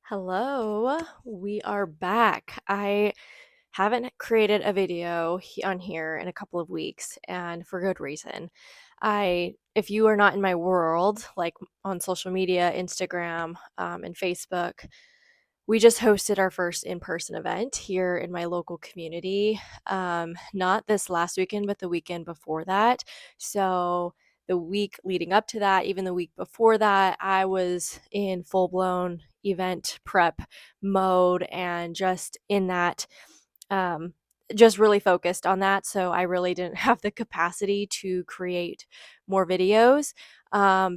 Hello, we are back. I haven't created a video on here in a couple of weeks, and for good reason. If you are not in my world, like on social media, Instagram, and Facebook, we just hosted our first in-person event here in my local community. Not this last weekend, but the weekend before that. So the week leading up to that, even the week before that, I was in full-blown event prep mode and just in that, um, just really focused on that. So I really didn't have the capacity to create more videos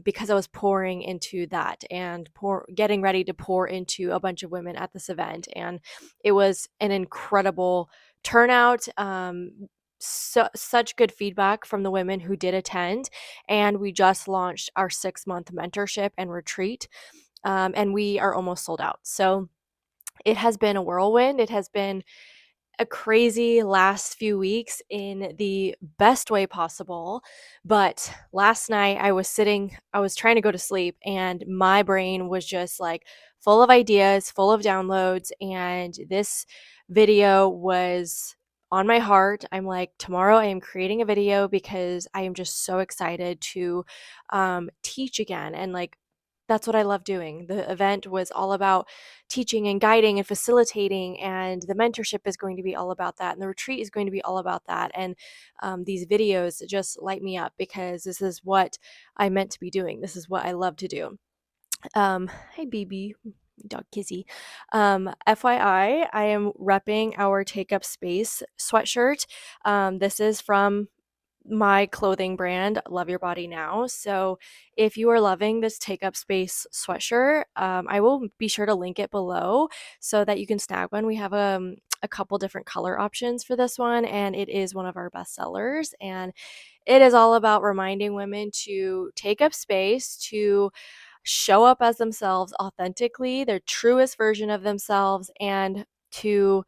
because I was pouring into that and getting ready to pour into a bunch of women at this event. And it was an incredible turnout. Such good feedback from the women who did attend. And we just launched our 6-month mentorship and retreat. And we are almost sold out. So it has been a whirlwind. It has been a crazy last few weeks in the best way possible. But last night I was trying to go to sleep, and my brain was just like full of ideas, full of downloads. And this video was on my heart. I'm like, tomorrow I am creating a video because I am just so excited to teach again. And like, that's what I love doing. The event was all about teaching and guiding and facilitating, and the mentorship is going to be all about that, and the retreat is going to be all about that. And these videos just light me up because this is what I meant to be doing. This is what I love to do. Hi, BB. Dog Kizzy. FYI, I am repping our Take Up Space sweatshirt. This is from my clothing brand, Love Your Body Now. So if you are loving this Take Up Space sweatshirt, I will be sure to link it below so that you can snag one. We have a couple different color options for this one, and it is one of our best sellers. And it is all about reminding women to take up space, to show up as themselves authentically, their truest version of themselves, and to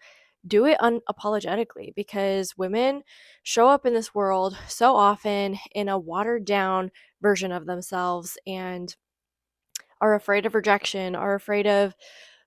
do it unapologetically, because women show up in this world so often in a watered down version of themselves and are afraid of rejection, are afraid of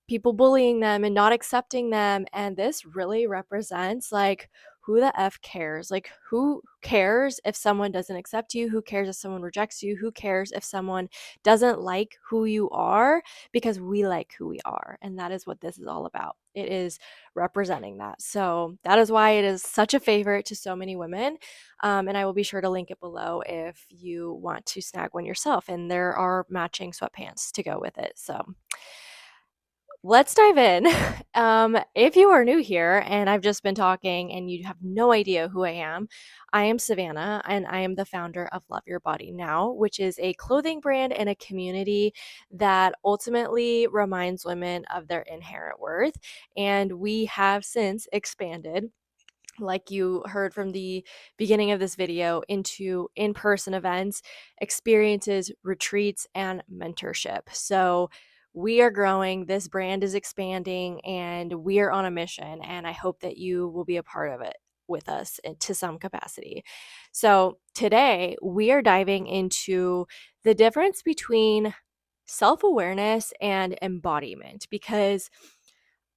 people bullying them and not accepting them. And this really represents like, who the F cares? Like, who cares if someone doesn't accept you? Who cares if someone rejects you? Who cares if someone doesn't like who you are? Because we like who we are. And that is what this is all about. It is representing that. So that is why it is such a favorite to so many women. And I will be sure to link it below if you want to snag one yourself. And there are matching sweatpants to go with it. So let's dive in. If you are new here and I've just been talking and you have no idea who I am Savannah, and I am the founder of Love Your Body Now, which is a clothing brand and a community that ultimately reminds women of their inherent worth. And we have since expanded, like you heard from the beginning of this video, into in-person events, experiences, retreats, and mentorship. So we are growing, this brand is expanding, and we are on a mission. And I hope that you will be a part of it with us to some capacity. So today we are diving into the difference between self-awareness and embodiment, because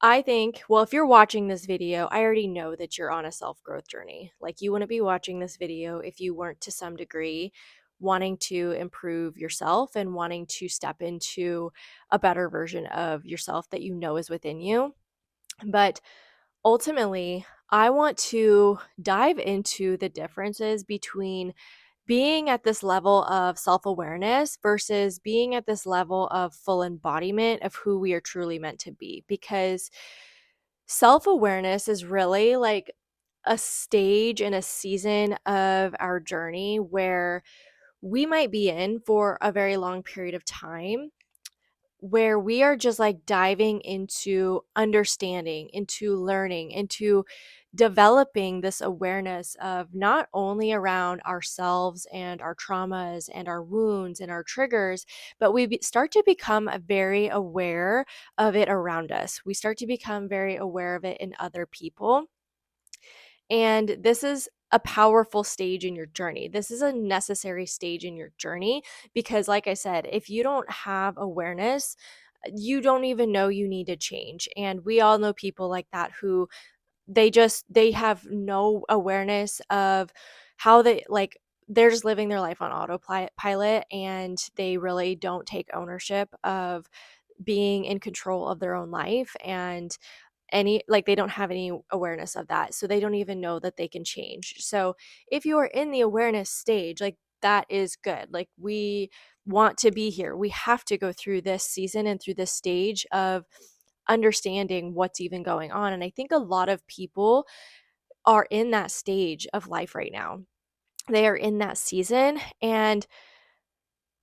I think, well, if you're watching this video, I already know that you're on a self-growth journey. Like, you wouldn't be watching this video if you weren't to some degree wanting to improve yourself and wanting to step into a better version of yourself that you know is within you. But ultimately, I want to dive into the differences between being at this level of self-awareness versus being at this level of full embodiment of who we are truly meant to be. Because self-awareness is really like a stage and a season of our journey where we might be in for a very long period of time, where we are just like diving into understanding, into learning, into developing this awareness of not only around ourselves and our traumas and our wounds and our triggers, but start to become very aware of it around us. We start to become very aware of it in other people. And this is a powerful stage in your journey. This is a necessary stage in your journey because, like I said, if you don't have awareness, you don't even know you need to change. And we all know people like that who they have no awareness of how they're just living their life on autopilot, and they really don't take ownership of being in control of their own life, and they don't have any awareness of that, so they don't even know that they can change. So if you are in the awareness stage, like, that is good. Like, we want to be here, we have to go through this season and through this stage of understanding what's even going on. And I think a lot of people are in that stage of life right now. They are in that season, and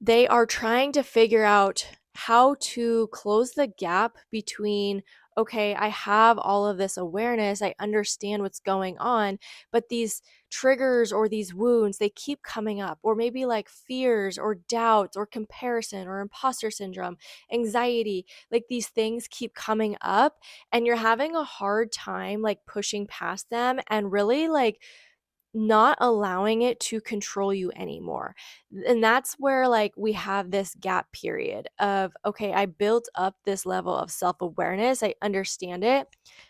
they are trying to figure out how to close the gap between, okay, I have all of this awareness, I understand what's going on, but these triggers or these wounds, they keep coming up, or maybe like fears or doubts or comparison or imposter syndrome, anxiety, like these things keep coming up, and you're having a hard time like pushing past them and really like not allowing it to control you anymore. And that's where like we have this gap period of, okay, I built up this level of self-awareness, I understand it,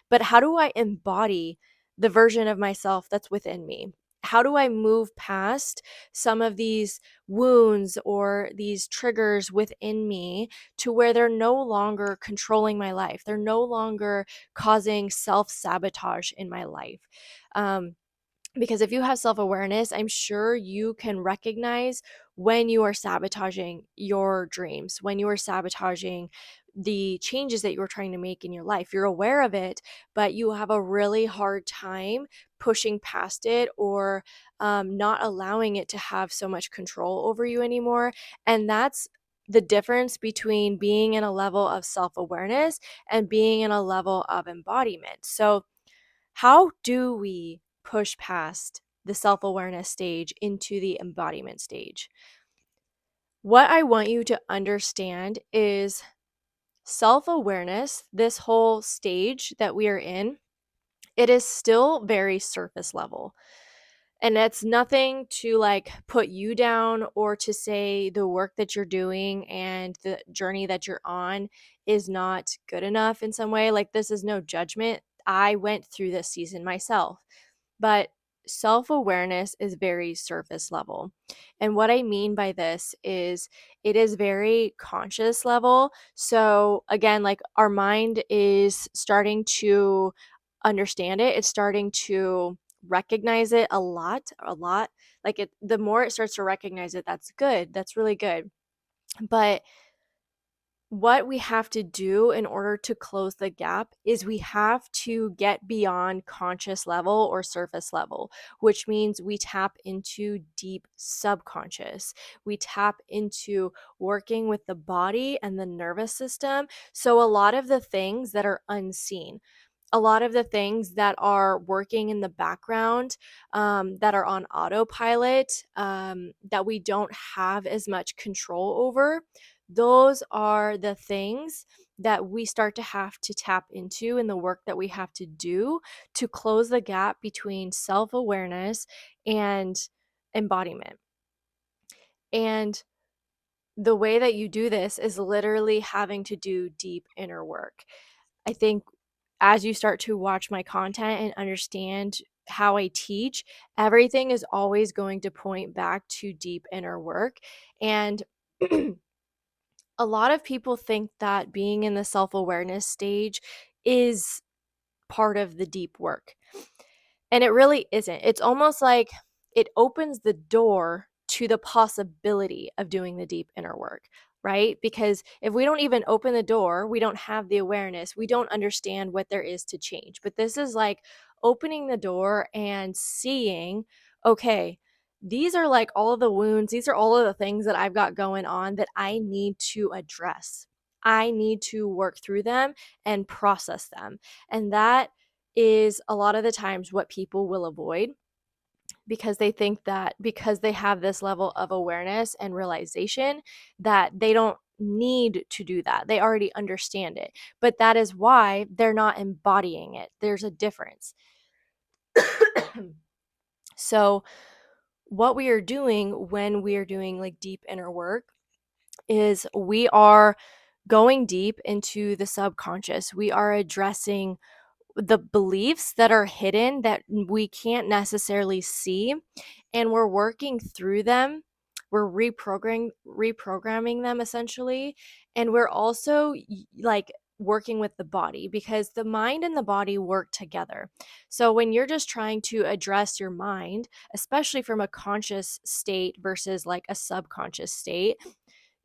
but how do I embody the version of myself that's within me? How do I move past some of these wounds or these triggers within me to where they're no longer controlling my life? They're no longer causing self-sabotage in my life. Because if you have self awareness, I'm sure you can recognize when you are sabotaging your dreams, when you are sabotaging the changes that you're trying to make in your life. You're aware of it, but you have a really hard time pushing past it, or not allowing it to have so much control over you anymore. And that's the difference between being in a level of self awareness and being in a level of embodiment. So, how do we push past the self awareness stage into the embodiment stage? What I want you to understand is self awareness, this whole stage that we are in, it is still very surface level. And it's nothing to like put you down or to say the work that you're doing and the journey that you're on is not good enough in some way. Like, this is no judgment. I went through this season myself. But self awareness is very surface level. And what I mean by this is it is very conscious level. So, again, like, our mind is starting to understand it, it's starting to recognize it a lot, a lot. Like, the more it starts to recognize it, that's good. That's really good. But what we have to do in order to close the gap is we have to get beyond conscious level or surface level, which means we tap into deep subconscious. We tap into working with the body and the nervous system. So, a lot of the things that are unseen, a lot of the things that are working in the background, that are on autopilot, that we don't have as much control over, those are the things that we start to have to tap into in the work that we have to do to close the gap between self awareness and embodiment. And the way that you do this is literally having to do deep inner work. I think as you start to watch my content and understand how I teach, everything is always going to point back to deep inner work. And a lot of people think that being in the self awareness stage is part of the deep work. And it really isn't. It's almost like it opens the door to the possibility of doing the deep inner work, right? Because if we don't even open the door, we don't have the awareness, we don't understand what there is to change. But this is like opening the door and seeing, okay, these are like all of the wounds, these are all of the things that I've got going on that I need to address. I need to work through them and process them. And that is a lot of the times what people will avoid, because they think that because they have this level of awareness and realization that they don't need to do that. They already understand it. But that is why they're not embodying it. There's a difference. So, what we are doing when we are doing like deep inner work is we are going deep into the subconscious, we are addressing the beliefs that are hidden that we can't necessarily see, and we're working through them. We're reprogramming them essentially, and we're also like working with the body, because the mind and the body work together. So when you're just trying to address your mind, especially from a conscious state versus like a subconscious state,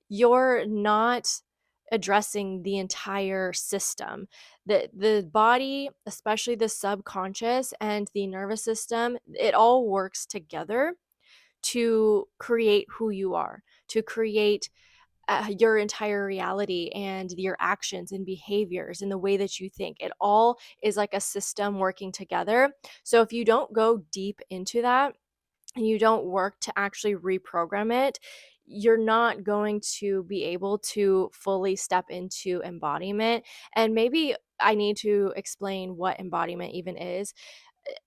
you're not addressing the entire system. The body, especially the subconscious and the nervous system, it all works together to create who you are, to create your entire reality and your actions and behaviors and the way that you think. It all is like a system working together. So if you don't go deep into that and you don't work to actually reprogram it, you're not going to be able to fully step into embodiment. And maybe I need to explain what embodiment even is.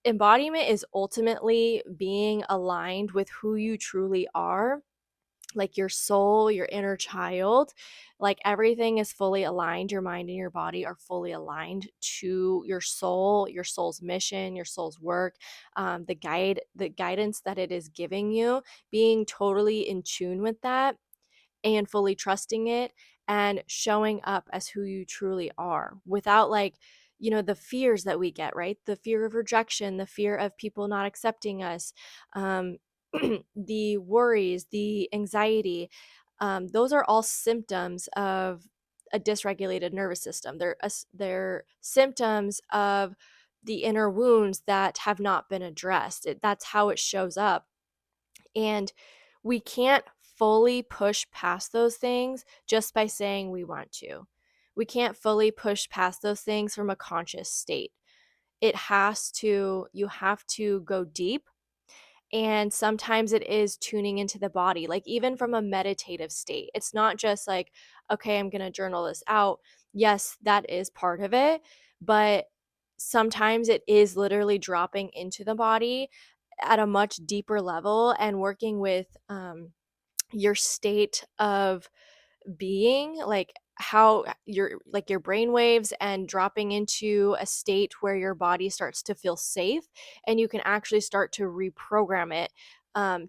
Embodiment is ultimately being aligned with who you truly are, like your soul, your inner child. Like everything is fully aligned. Your mind and your body are fully aligned to your soul's mission, your soul's work, the guidance that it is giving you, being totally in tune with that and fully trusting it and showing up as who you truly are without like, the fears that we get, right? The fear of rejection, the fear of people not accepting us, um, the worries, the anxiety. Those are all symptoms of a dysregulated nervous system. They're symptoms of the inner wounds that have not been addressed. That's how it shows up. And we can't fully push past those things just by saying we want to. We can't fully push past those things from a conscious state. You have to go deep. And sometimes it is tuning into the body, like even from a meditative state. It's not just like, okay, I'm going to journal this out. Yes, that is part of it. But sometimes it is literally dropping into the body at a much deeper level and working with your state of being, like how your brain waves, and dropping into a state where your body starts to feel safe and you can actually start to reprogram it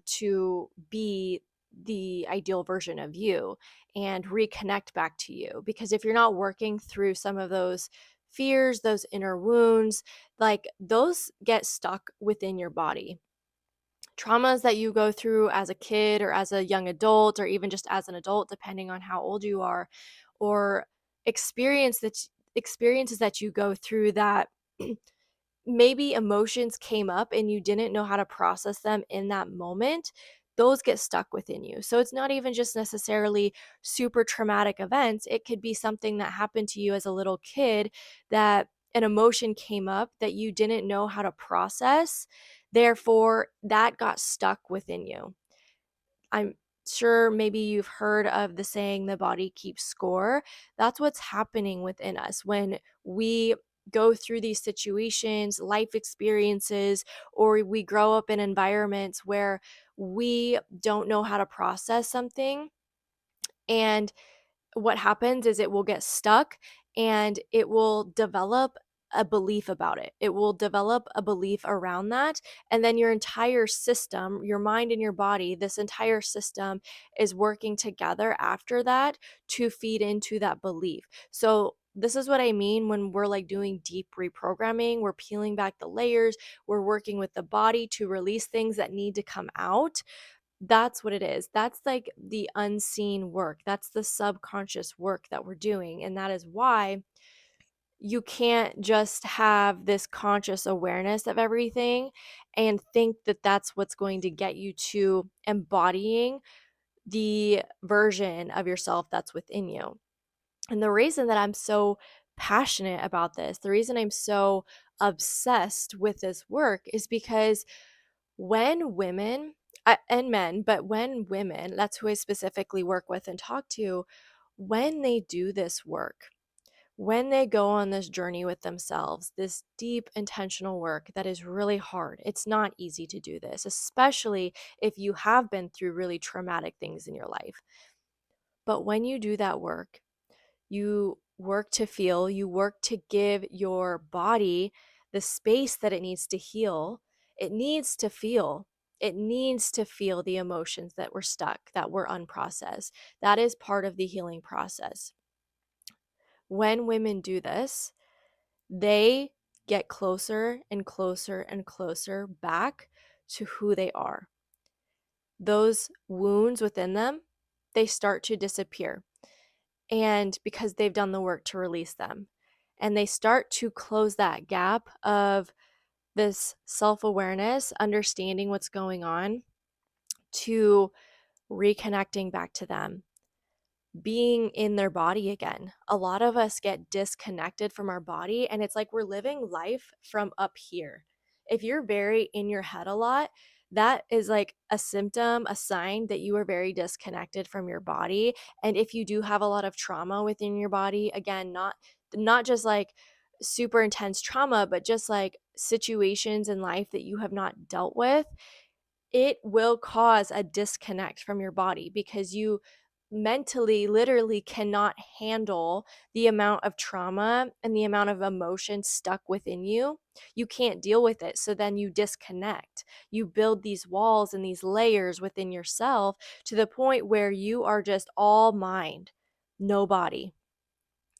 to be the ideal version of you and reconnect back to you. Because if you're not working through some of those fears, those inner wounds, like those get stuck within your body. Traumas that you go through as a kid or as a young adult or even just as an adult, depending on how old you are, or experience that experiences that you go through that maybe emotions came up and you didn't know how to process them in that moment, those get stuck within you. So it's not even just necessarily super traumatic events. It could be something that happened to you as a little kid, that an emotion came up that you didn't know how to process. Therefore, that got stuck within you. I'm sure maybe you've heard of the saying, the body keeps score. That's what's happening within us when we go through these situations, life experiences, or we grow up in environments where we don't know how to process something. And what happens is it will get stuck and it will develop a belief about it. It will develop a belief around that. And then your entire system, your mind and your body, this entire system is working together after that to feed into that belief. So, this is what I mean when we're like doing deep reprogramming. We're peeling back the layers. We're working with the body to release things that need to come out. That's what it is. That's like the unseen work. That's the subconscious work that we're doing. And that is why you can't just have this conscious awareness of everything and think that that's what's going to get you to embodying the version of yourself that's within you. And the reason that I'm so passionate about this, the reason I'm so obsessed with this work is because when women and men, but when women, that's who I specifically work with and talk to, when they do this work, when they go on this journey with themselves, this deep intentional work that is really hard. It's not easy to do this, especially if you have been through really traumatic things in your life. But when you do that work, You work to feel, you work to give your body the space that it needs to heal. It needs to feel. It needs to feel the emotions that were stuck, that were unprocessed. That is part of the healing process. When women do this, they get closer and closer and closer back to who they are. Those wounds within them, they start to disappear. And because they've done the work to release them. And they start to close that gap of this self-awareness, understanding what's going on, to reconnecting back to them, being in their body again. A lot of us get disconnected from our body, and it's like we're living life from up here. If you're very in your head a lot, that is like a symptom, a sign that you are very disconnected from your body. And if you do have a lot of trauma within your body, again, not just like super intense trauma, but just like situations in life that you have not dealt with, it will cause a disconnect from your body because you mentally literally cannot handle the amount of trauma and the amount of emotion stuck within you. You can't deal with it. So then you disconnect. You build these walls and these layers within yourself to the point where you are just all mind, no body.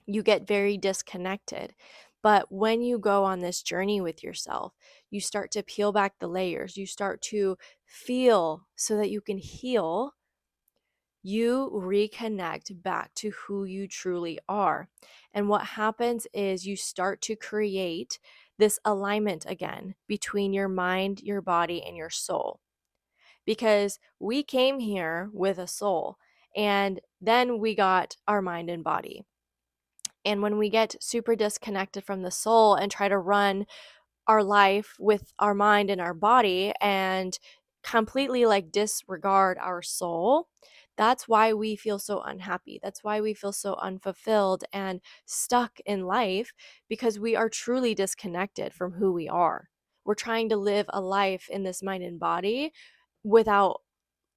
You get very disconnected. But when you go on this journey with yourself, you start to peel back the layers. You start to feel so that you can heal. You reconnect back to who you truly are. And what happens is you start to create this alignment again between your mind, your body, and your soul. Because we came here with a soul, and then we got our mind and body. And when we get super disconnected from the soul and try to run our life with our mind and our body and completely like disregard our soul, that's why we feel so unhappy. That's why we feel so unfulfilled and stuck in life, because we are truly disconnected from who we are. We're trying to live a life in this mind and body without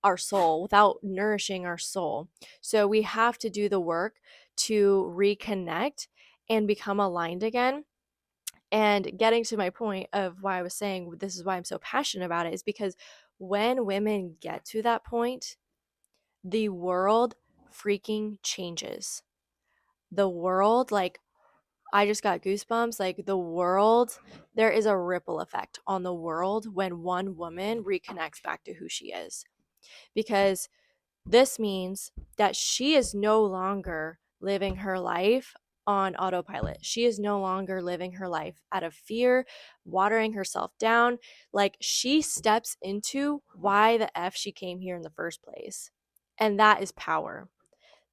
our soul, without nourishing our soul. So we have to do the work to reconnect and become aligned again. And getting to my point of why I was saying this is why I'm so passionate about it is because when women get to that point, the world freaking changes. The world, like, I just got goosebumps. Like, the world, there is a ripple effect on the world when one woman reconnects back to who she is. Because this means that she is no longer living her life on autopilot. She is no longer living her life out of fear, watering herself down. Like, she steps into why the F she came here in the first place. And that is power.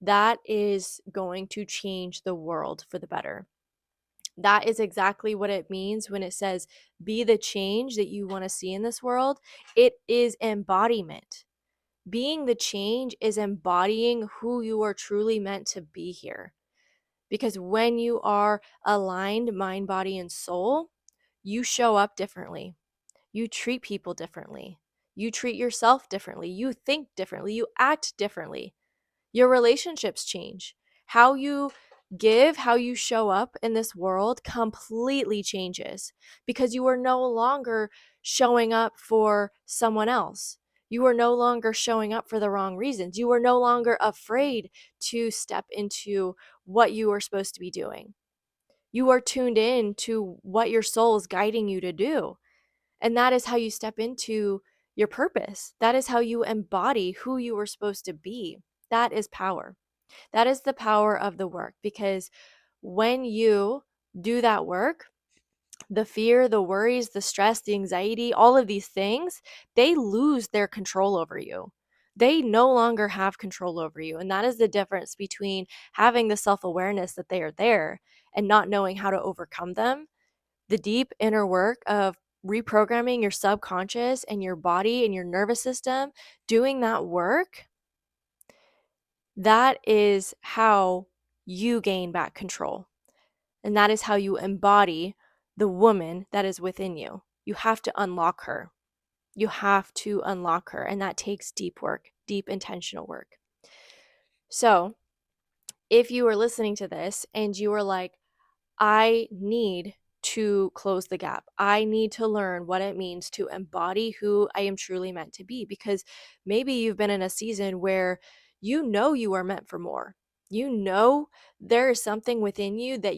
That is going to change the world for the better. That is exactly what it means when it says, be the change that you want to see in this world. It is embodiment. Being the change is embodying who you are truly meant to be here. Because when you are aligned, mind, body, and soul, you show up differently. You treat people differently. You treat yourself differently. You think differently. You act differently. Your relationships change. How you give, how you show up in this world completely changes because you are no longer showing up for someone else. You are no longer showing up for the wrong reasons. You are no longer afraid to step into what you are supposed to be doing. You are tuned in to what your soul is guiding you to do. And that is how you step into your purpose. That is how you embody who you were supposed to be. That is power. That is the power of the work, because when you do that work, the fear, the worries, the stress, the anxiety, all of these things, they lose their control over you. They no longer have control over you. And that is the difference between having the self-awareness that they are there and not knowing how to overcome them. The deep inner work of reprogramming your subconscious and your body and your nervous system, doing that work, that is how you gain back control. And that is how you embody the woman that is within you. You have to unlock her. You have to unlock her. And that takes deep work, deep intentional work. So if you are listening to this and you are like, I need to close the gap. I need to learn what it means to embody who I am truly meant to be, because maybe you've been in a season where you know you are meant for more. You know there is something within you that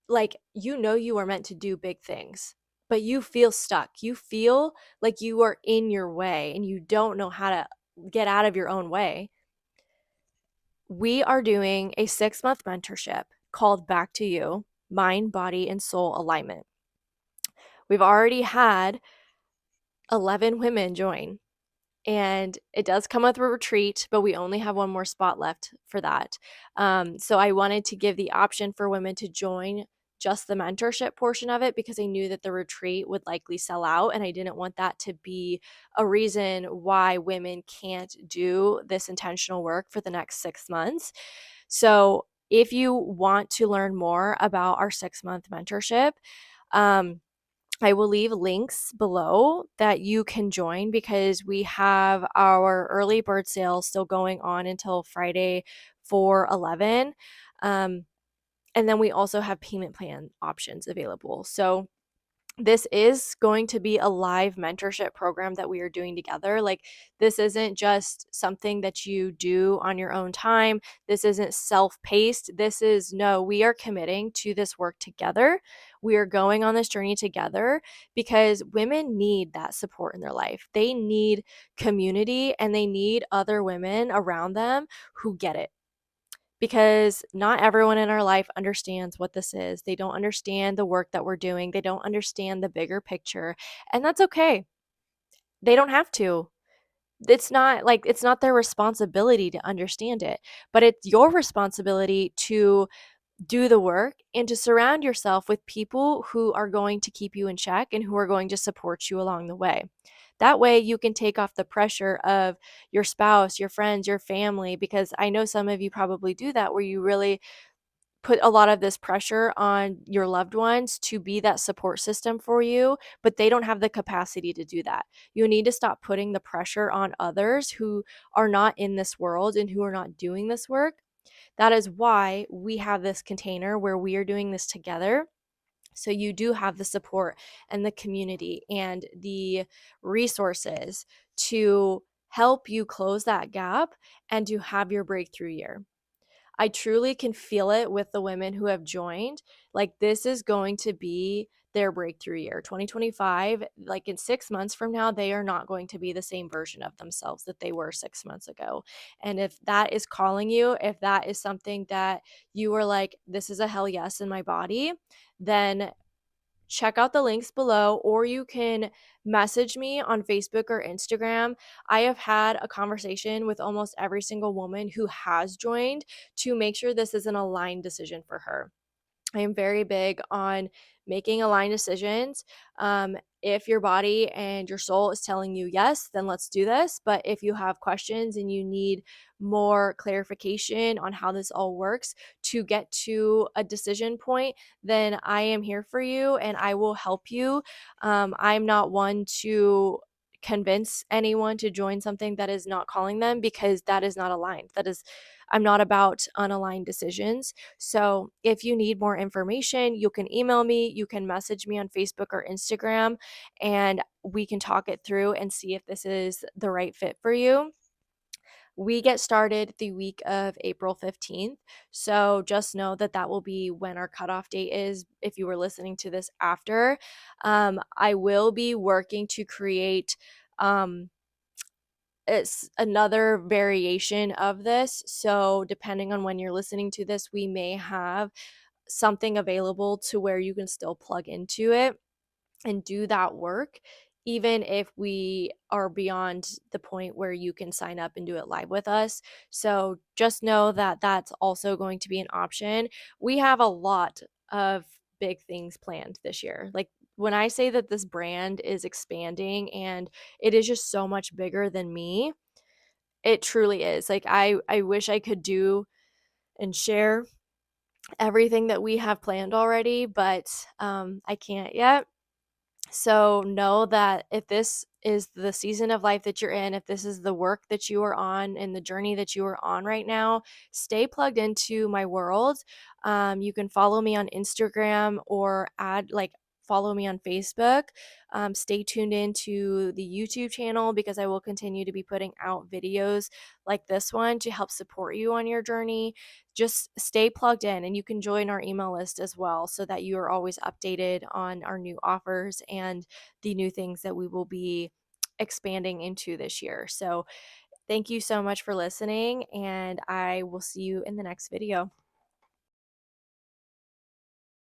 like you know you are meant to do big things, but you feel stuck. You feel like you are in your way and you don't know how to get out of your own way. We are doing a 6-month mentorship called Back to You: Mind, Body, and Soul Alignment. We've already had 11 women join, and it does come with a retreat, but we only have one more spot left for that. So I wanted to give the option for women to join just the mentorship portion of it, because I knew that the retreat would likely sell out, and I didn't want that to be a reason why women can't do this intentional work for the next 6 months. So if you want to learn more about our 6-month mentorship, um, I will leave links below that you can join, because we have our early bird sale still going on until Friday for 11. And then we also have payment plan options available. So this is going to be a live mentorship program that we are doing together. Like, this isn't just something that you do on your own time. This isn't self-paced. This is, no, we are committing to this work together. We are going on this journey together, because women need that support in their life. They need community, and they need other women around them who get it, because not everyone in our life understands what this is. They don't understand the work that we're doing. They don't understand the bigger picture, and that's okay. They don't have to. It's not their responsibility to understand it, but it's your responsibility to do the work and to surround yourself with people who are going to keep you in check and who are going to support you along the way. That way you can take off the pressure of your spouse, your friends, your family, because I know some of you probably do that, where you really put a lot of this pressure on your loved ones to be that support system for you, but they don't have the capacity to do that. You need to stop putting the pressure on others who are not in this world and who are not doing this work. That is why we have this container where we are doing this together. So you do have the support and the community and the resources to help you close that gap and to have your breakthrough year. I truly can feel it with the women who have joined. Like, this is going to be their breakthrough year. 2025, like in 6 months from now, they are not going to be the same version of themselves that they were 6 months ago. And if that is calling you, if that is something that you are like, this is a hell yes in my body, then check out the links below, or you can message me on Facebook or Instagram. I have had a conversation with almost every single woman who has joined to make sure this is an aligned decision for her. I am very big on making aligned decisions. If your body and your soul is telling you yes, then let's do this. But if you have questions and you need more clarification on how this all works to get to a decision point, then I am here for you and I will help you. I'm not one to convince anyone to join something that is not calling them, because that is not aligned. I'm not about unaligned decisions. So if you need more information, you can email me, you can message me on Facebook or Instagram, and we can talk it through and see if this is the right fit for you. We get started the week of April 15th. So just know that that will be when our cutoff date is, if you were listening to this after. I will be working to create it's another variation of this. So depending on when you're listening to this, we may have something available to where you can still plug into it and do that work, even if we are beyond the point where you can sign up and do it live with us. So just know that that's also going to be an option. We have a lot of big things planned this year. Like, when I say that this brand is expanding and it is just so much bigger than me, it truly is. Like, I wish I could do and share everything that we have planned already, but I can't yet. So know that if this is the season of life that you're in, if this is the work that you are on and the journey that you are on right now, stay plugged into my world. You can follow me on Instagram or follow me on Facebook. Stay tuned into the YouTube channel because I will continue to be putting out videos like this one to help support you on your journey. Just stay plugged in, and you can join our email list as well so that you are always updated on our new offers and the new things that we will be expanding into this year. So, thank you so much for listening, and I will see you in the next video.